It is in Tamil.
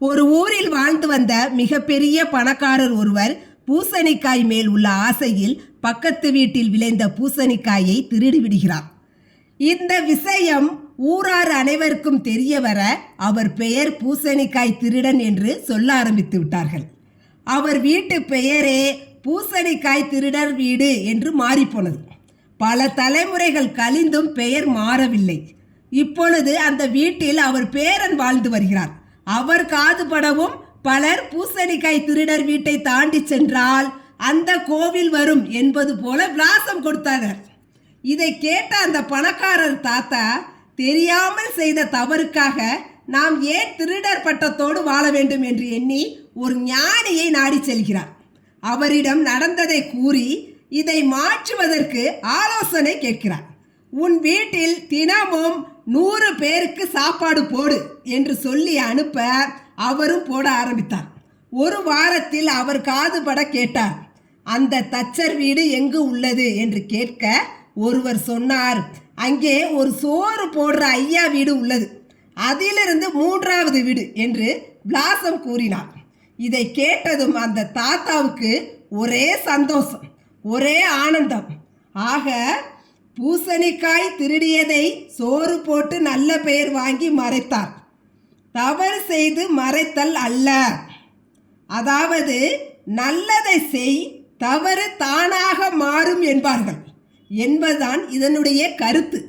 ஒரு ஊரில் வாழ்ந்து வந்த மிகப்பெரிய பணக்காரர் ஒருவர் பூசணிக்காய் மேல் உள்ள ஆசையில் பக்கத்து வீட்டில் விளைந்த பூசணிக்காயை திருடி விடுகிறார். இந்த விஷயம் ஊரார் அனைவருக்கும் தெரிய வர அவர் பெயர் பூசணிக்காய் திருடன் என்று சொல்ல ஆரம்பித்து விட்டார்கள். அவர் வீட்டு பெயரே பூசணிக்காய் திருடர் வீடு என்று மாறிப்போனது. பல தலைமுறைகள் கழிந்தும் பெயர் மாறவில்லை. இப்பொழுது அந்த வீட்டில் அவர் பேரன் வாழ்ந்து வருகிறார். அவர் காதுபடவும் பலர் பூசணிக்காய் திருடர் வீட்டை தாண்டி சென்றால் அந்த கோவில் வரும் என்பது போல விலாசம் கொடுத்தார்கள். இதை கேட்ட அந்த பணக்காரர் தாத்தா தெரியாமல் செய்த தவறுக்காக நாம் ஏன் திருடர் பட்டத்தோடு வாழ வேண்டும் என்று எண்ணி ஒரு ஞானியை நாடி செல்கிறார். அவரிடம் நடந்ததை கூறி இதை மாற்றுவதற்கு ஆலோசனை கேட்கிறார். உன் வீட்டில் தினமும் 100 பேருக்கு சாப்பாடு போடு என்று சொல்லி அனுப்ப அவரும் போட ஆரம்பித்தார். ஒரு வாரத்தில் அவர் காதுபட கேட்டார். அந்த தச்சர் வீடு எங்கு உள்ளது என்று கேட்க ஒருவர் சொன்னார், அங்கே ஒரு சோறு போடுற ஐயா வீடு உள்ளது, அதிலிருந்து 3வது வீடு என்று விலாசம் கூறினார். இதை கேட்டதும் அந்த தாத்தாவுக்கு ஒரே சந்தோஷம், ஒரே ஆனந்தம். ஆக பூசணிக்காய் திருடியதை சோறு போட்டு நல்ல பெயர் வாங்கி மறைத்தார். தவறு செய்து மறைத்தல் அல்ல. அதாவது நல்லதை செய், தவறு தானாக மாறும் என்பார்கள் என்பதுதான் இதனுடைய கருத்து.